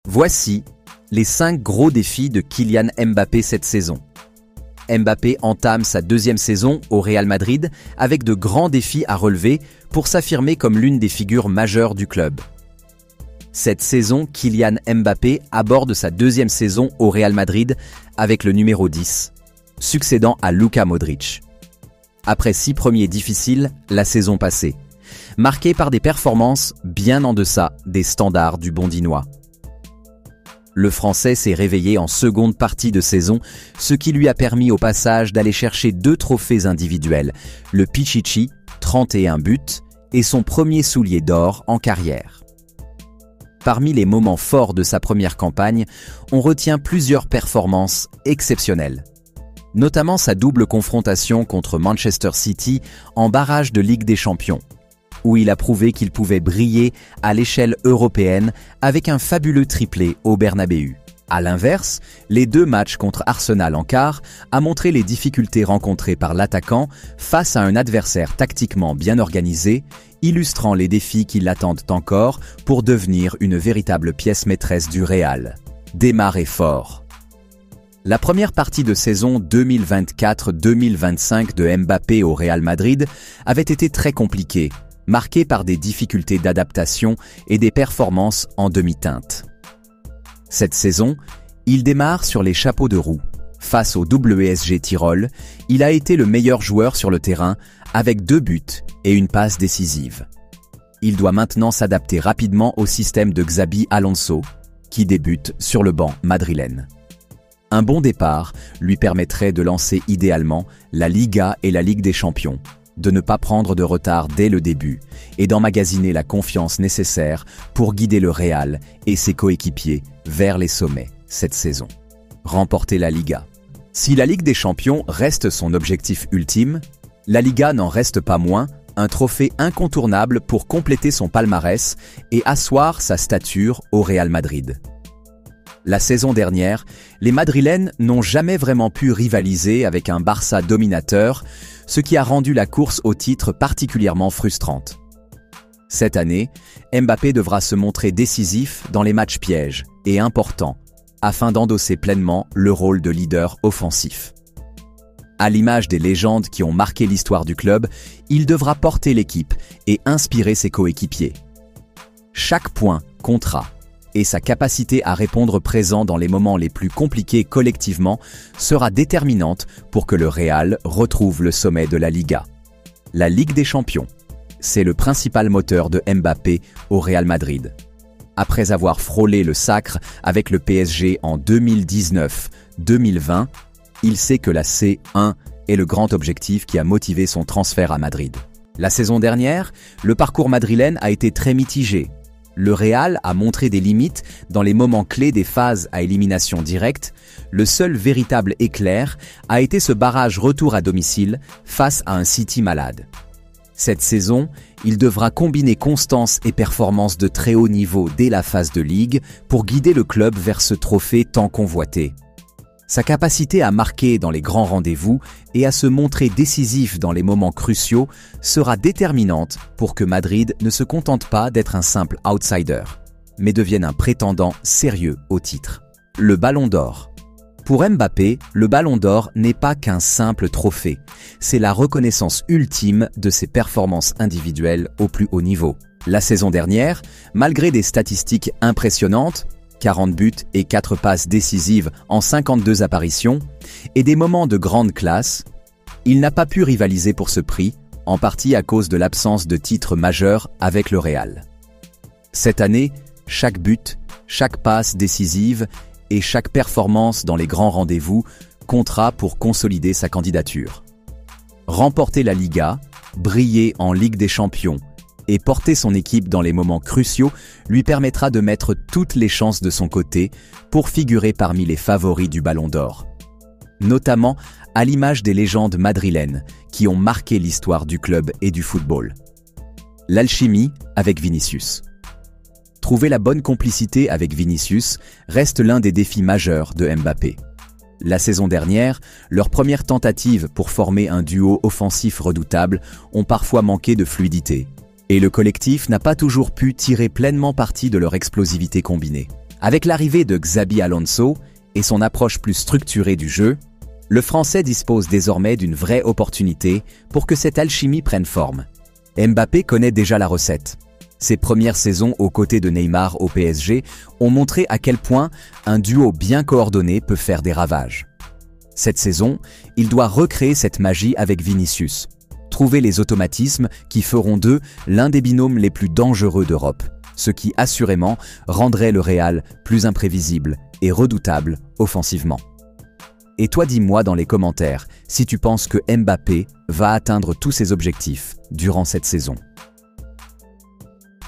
Voici les 5 gros défis de Kylian Mbappé cette saison. Mbappé entame sa deuxième saison au Real Madrid avec de grands défis à relever pour s'affirmer comme l'une des figures majeures du club. Cette saison, Kylian Mbappé aborde sa deuxième saison au Real Madrid avec le numéro 10, succédant à Luka Modric. Après 6 premiers difficiles la saison passée, marqués par des performances bien en deçà des standards du Bondinois. Le Français s'est réveillé en seconde partie de saison, ce qui lui a permis au passage d'aller chercher 2 trophées individuels, le Pichichi, 31 buts, et son premier soulier d'or en carrière. Parmi les moments forts de sa première campagne, on retient plusieurs performances exceptionnelles. Notamment sa double confrontation contre Manchester City en barrage de Ligue des Champions, où il a prouvé qu'il pouvait briller à l'échelle européenne avec un fabuleux triplé au Bernabéu. A l'inverse, les 2 matchs contre Arsenal en quart a montré les difficultés rencontrées par l'attaquant face à un adversaire tactiquement bien organisé, illustrant les défis qui l'attendent encore pour devenir une véritable pièce maîtresse du Real. Démarrer fort. La première partie de saison 2024-2025 de Mbappé au Real Madrid avait été très compliquée, marquée par des difficultés d'adaptation et des performances en demi-teinte. Cette saison, il démarre sur les chapeaux de roue. Face au WSG Tyrol, il a été le meilleur joueur sur le terrain avec 2 buts et une passe décisive. Il doit maintenant s'adapter rapidement au système de Xabi Alonso, qui débute sur le banc madrilène. Un bon départ lui permettrait de lancer idéalement la Liga et la Ligue des Champions, de ne pas prendre de retard dès le début et d'emmagasiner la confiance nécessaire pour guider le Real et ses coéquipiers vers les sommets cette saison. Remporter la Liga. Si la Ligue des Champions reste son objectif ultime, la Liga n'en reste pas moins un trophée incontournable pour compléter son palmarès et asseoir sa stature au Real Madrid. La saison dernière, les Madrilènes n'ont jamais vraiment pu rivaliser avec un Barça dominateur, ce qui a rendu la course au titre particulièrement frustrante. Cette année, Mbappé devra se montrer décisif dans les matchs pièges et important, afin d'endosser pleinement le rôle de leader offensif. À l'image des légendes qui ont marqué l'histoire du club, il devra porter l'équipe et inspirer ses coéquipiers. Chaque point comptera, et sa capacité à répondre présent dans les moments les plus compliqués collectivement sera déterminante pour que le Real retrouve le sommet de la Liga. La Ligue des Champions, c'est le principal moteur de Mbappé au Real Madrid. Après avoir frôlé le sacre avec le PSG en 2019-2020, il sait que la C1 est le grand objectif qui a motivé son transfert à Madrid. La saison dernière, le parcours madrilène a été très mitigé. Le Real a montré des limites dans les moments clés des phases à élimination directe. Le seul véritable éclair a été ce barrage retour à domicile face à un City malade. Cette saison, il devra combiner constance et performance de très haut niveau dès la phase de Ligue pour guider le club vers ce trophée tant convoité. Sa capacité à marquer dans les grands rendez-vous et à se montrer décisif dans les moments cruciaux sera déterminante pour que Madrid ne se contente pas d'être un simple outsider, mais devienne un prétendant sérieux au titre. Le Ballon d'Or. Pour Mbappé, le Ballon d'Or n'est pas qu'un simple trophée, c'est la reconnaissance ultime de ses performances individuelles au plus haut niveau. La saison dernière, malgré des statistiques impressionnantes, 40 buts et 4 passes décisives en 52 apparitions, et des moments de grande classe, il n'a pas pu rivaliser pour ce prix, en partie à cause de l'absence de titres majeurs avec le Real. Cette année, chaque but, chaque passe décisive et chaque performance dans les grands rendez-vous comptera pour consolider sa candidature. Remporter la Liga, briller en Ligue des Champions, et porter son équipe dans les moments cruciaux lui permettra de mettre toutes les chances de son côté pour figurer parmi les favoris du Ballon d'Or. Notamment à l'image des légendes madrilènes qui ont marqué l'histoire du club et du football. L'alchimie avec Vinicius. Trouver la bonne complicité avec Vinicius reste l'un des défis majeurs de Mbappé. La saison dernière, leurs premières tentatives pour former un duo offensif redoutable ont parfois manqué de fluidité. Et le collectif n'a pas toujours pu tirer pleinement parti de leur explosivité combinée. Avec l'arrivée de Xabi Alonso et son approche plus structurée du jeu, le Français dispose désormais d'une vraie opportunité pour que cette alchimie prenne forme. Mbappé connaît déjà la recette. Ses premières saisons aux côtés de Neymar au PSG ont montré à quel point un duo bien coordonné peut faire des ravages. Cette saison, il doit recréer cette magie avec Vinicius, trouver les automatismes qui feront d'eux l'un des binômes les plus dangereux d'Europe, ce qui assurément rendrait le Real plus imprévisible et redoutable offensivement. Et toi, dis-moi dans les commentaires si tu penses que Mbappé va atteindre tous ses objectifs durant cette saison.